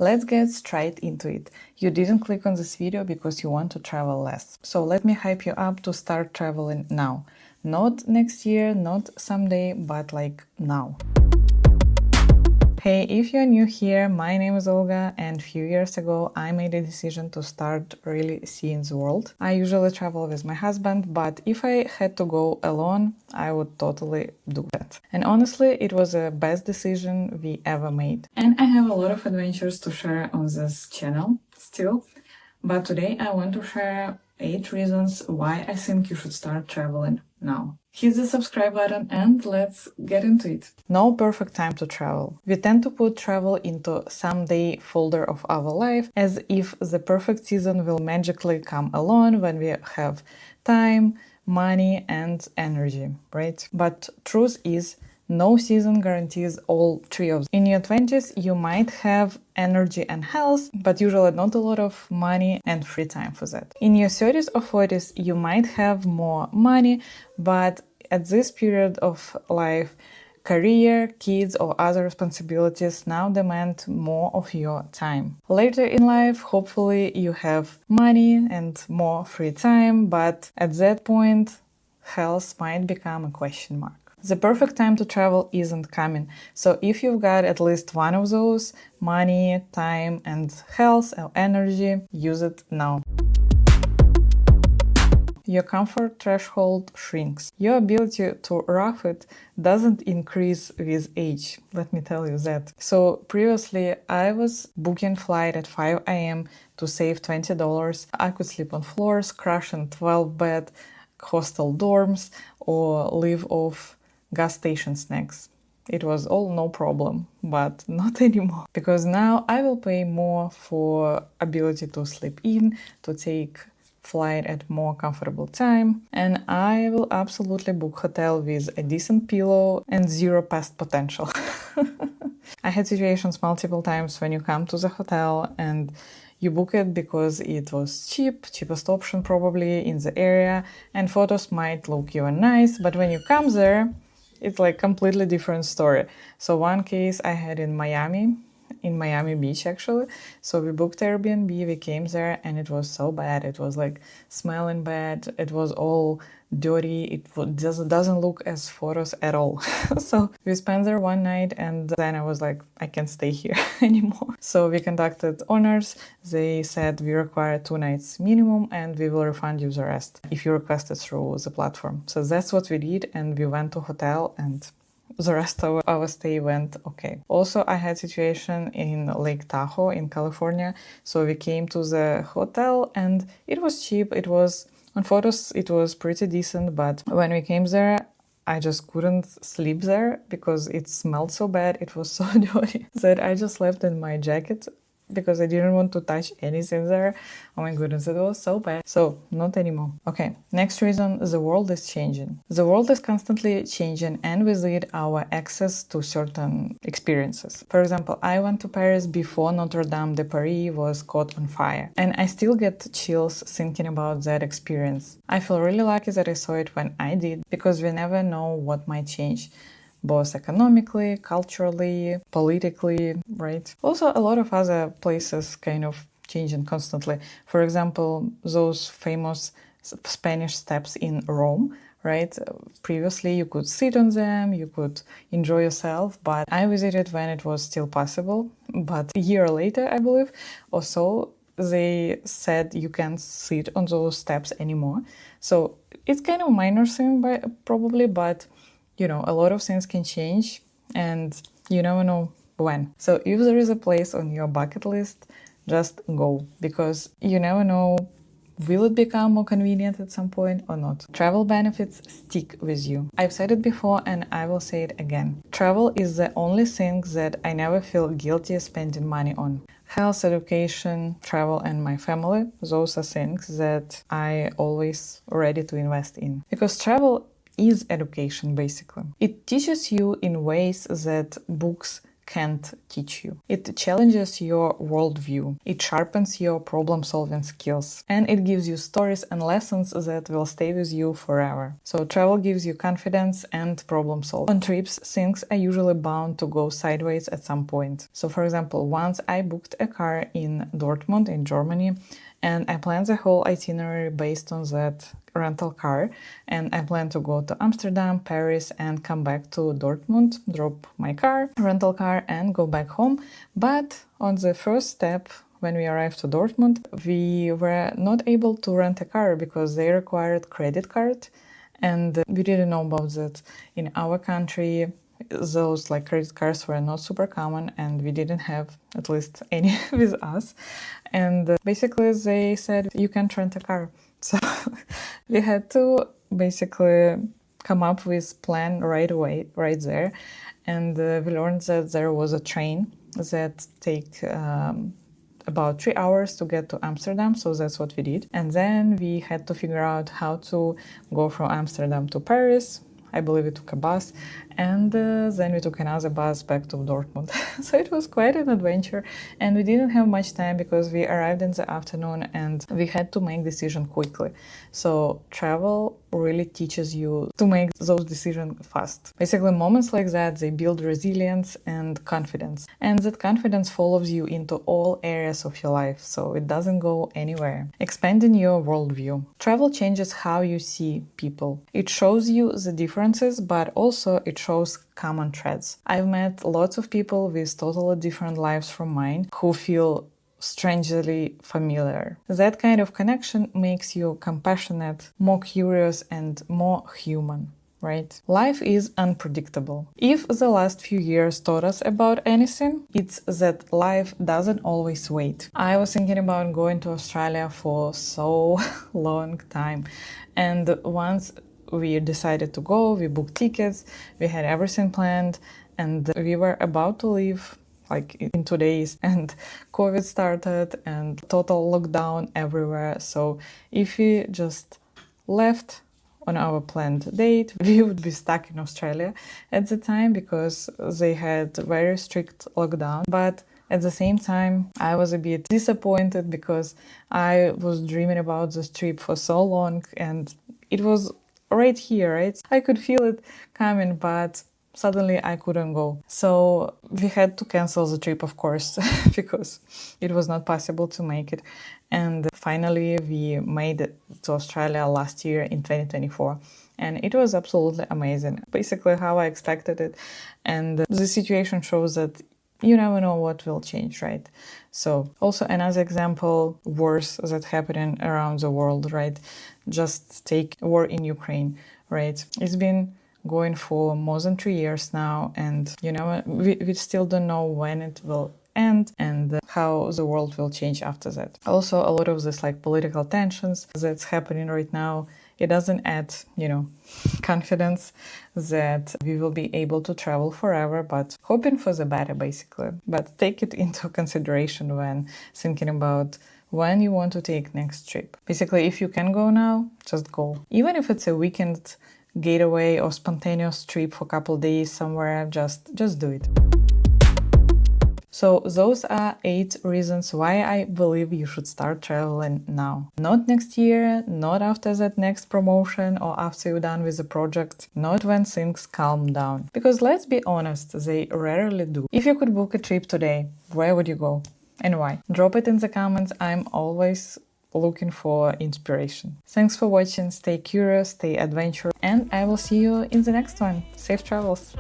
Let's get straight into it. You didn't click on this video because you want to travel less. So let me hype you up to start traveling now. Not next year, not someday, but like now. Hey, if you're new here, my name is Olga, and a few years ago I made a decision to start really seeing the world. I usually travel with my husband, but if I had to go alone, I would totally do that. And honestly, it was the best decision we ever made. And I have a lot of adventures to share on this channel still, but today I want to share 8 reasons why I think you should start traveling now. Hit the subscribe button and let's get into it. No perfect time to travel. We tend to put travel into someday folder of our life as if the perfect season will magically come along when we have time, money and energy, right? But truth is, no season guarantees all three of them. In your 20s, you might have energy and health, but usually not a lot of money and free time for that. In your 30s or 40s, you might have more money, but at this period of life, career, kids, or other responsibilities now demand more of your time. Later in life, hopefully you have money and more free time, but at that point, health might become a question mark. The perfect time to travel isn't coming, so if you've got at least one of those, money, time, and health or energy, use it now. Your comfort threshold shrinks. Your ability to rough it doesn't increase with age, let me tell you that. So previously I was booking flight at 5 a.m. to save $20. I could sleep on floors, crash in 12-bed hostel dorms, or live off gas station snacks. It was all no problem, but not anymore. Because now I will pay more for ability to sleep in, to take flight at more comfortable time, and I will absolutely book hotel with a decent pillow and zero past potential. I had situations multiple times when you come to the hotel and you book it because it was cheapest option probably in the area, and photos might look even nice, but when you come there, it's like completely different story. So one case I had in Miami Beach actually. So we booked Airbnb, we came there and it was so bad. It was like smelling bad. It was all dirty. It doesn't look as photos at all. So we spent there one night and then I was like, I can't stay here anymore. So we contacted owners. They said we require 2 nights minimum and we will refund you the rest if you request it through the platform. So that's what we did, and we went to hotel and the rest of our stay went okay. Also, I had situation in Lake Tahoe in California. So we came to the hotel and it was cheap. It was, on photos, it was pretty decent. But when we came there, I just couldn't sleep there because it smelled so bad. It was so dirty that I just slept in my jacket because I didn't want to touch anything there. Oh my goodness, it was so bad. So, not anymore. Okay, next reason, the world is changing. The world is constantly changing and with it our access to certain experiences. For example, I went to Paris before Notre Dame de Paris was caught on fire. And I still get chills thinking about that experience. I feel really lucky that I saw it when I did, because we never know what might change, both economically, culturally, politically, right? Also, a lot of other places kind of changing constantly. For example, those famous Spanish steps in Rome, right? Previously, you could sit on them, you could enjoy yourself, but I visited when it was still possible. But a year later, I believe, or so, they said you can't sit on those steps anymore. So it's kind of a minor thing, probably, but you know, a lot of things can change and you never know when. So if there is a place on your bucket list, just go, because you never know, will it become more convenient at some point or not? Travel benefits stick with you. I've said it before and I will say it again. Travel is the only thing that I never feel guilty spending money on. Health, education, travel, and my family, those are things that I always ready to invest in. Because travel is education, basically. It teaches you in ways that books can't teach you. It challenges your worldview, it sharpens your problem-solving skills, and it gives you stories and lessons that will stay with you forever. So travel gives you confidence and problem solving. On trips, things are usually bound to go sideways at some point. So for example, once I booked a car in Dortmund in Germany, and I planned the whole itinerary based on that rental car. And I planned to go to Amsterdam, Paris, and come back to Dortmund, drop my car, rental car, and go back home. But on the first step, when we arrived to Dortmund, we were not able to rent a car because they required credit card. And we didn't know about that. In our country, those like credit cards were not super common, and we didn't have at least any with us. And basically they said you can't rent a car. So we had to basically come up with plan right away, right there. And we learned that there was a train that take about 3 hours to get to Amsterdam, so that's what we did. And then we had to figure out how to go from Amsterdam to Paris. I believe we took a bus, and then we took another bus back to Dortmund. So it was quite an adventure, and we didn't have much time because we arrived in the afternoon and we had to make decision quickly. So travel really teaches you to make those decisions fast. Basically, moments like that, they build resilience and confidence. And that confidence follows you into all areas of your life, so it doesn't go anywhere. Expanding your worldview. Travel changes how you see people. It shows you the differences, but also it shows common threads. I've met lots of people with totally different lives from mine who feel strangely familiar. That kind of connection makes you compassionate, more curious, and more human, right? Life is unpredictable. If the last few years taught us about anything, it's that life doesn't always wait. I was thinking about going to Australia for so long time, and once we decided to go, we booked tickets, we had everything planned, and we were about to leave like in 2 days, and COVID started and total lockdown everywhere. So if we just left on our planned date, we would be stuck in Australia at the time because they had very strict lockdown. But at the same time, I was a bit disappointed because I was dreaming about this trip for so long, and it was right here, right? I could feel it coming, but suddenly I couldn't go. So we had to cancel the trip, of course, because it was not possible to make it. And finally, we made it to Australia last year in 2024. And it was absolutely amazing. Basically how I expected it. And the situation shows that you never know what will change, right? So also another example, wars that happening around the world, right? Just take war in Ukraine, right? It's been going for more than 3 years now, and we still don't know when it will end and how the world will change after that. Also, a lot of this like political tensions that's happening right now, it doesn't add, confidence that we will be able to travel forever, but hoping for the better, basically. But take it into consideration when thinking about when you want to take next trip. Basically, if you can go now, just go. Even if it's a weekend getaway or spontaneous trip for a couple days somewhere, just do it. So those are 8 reasons why I believe you should start traveling now. Not next year, not after that next promotion or after you're done with the project, not when things calm down. Because let's be honest, they rarely do. If you could book a trip today, where would you go and why? Drop it in the comments. I'm always looking for inspiration. Thanks for watching. Stay curious, stay adventurous, and I will see you in the next one. Safe travels.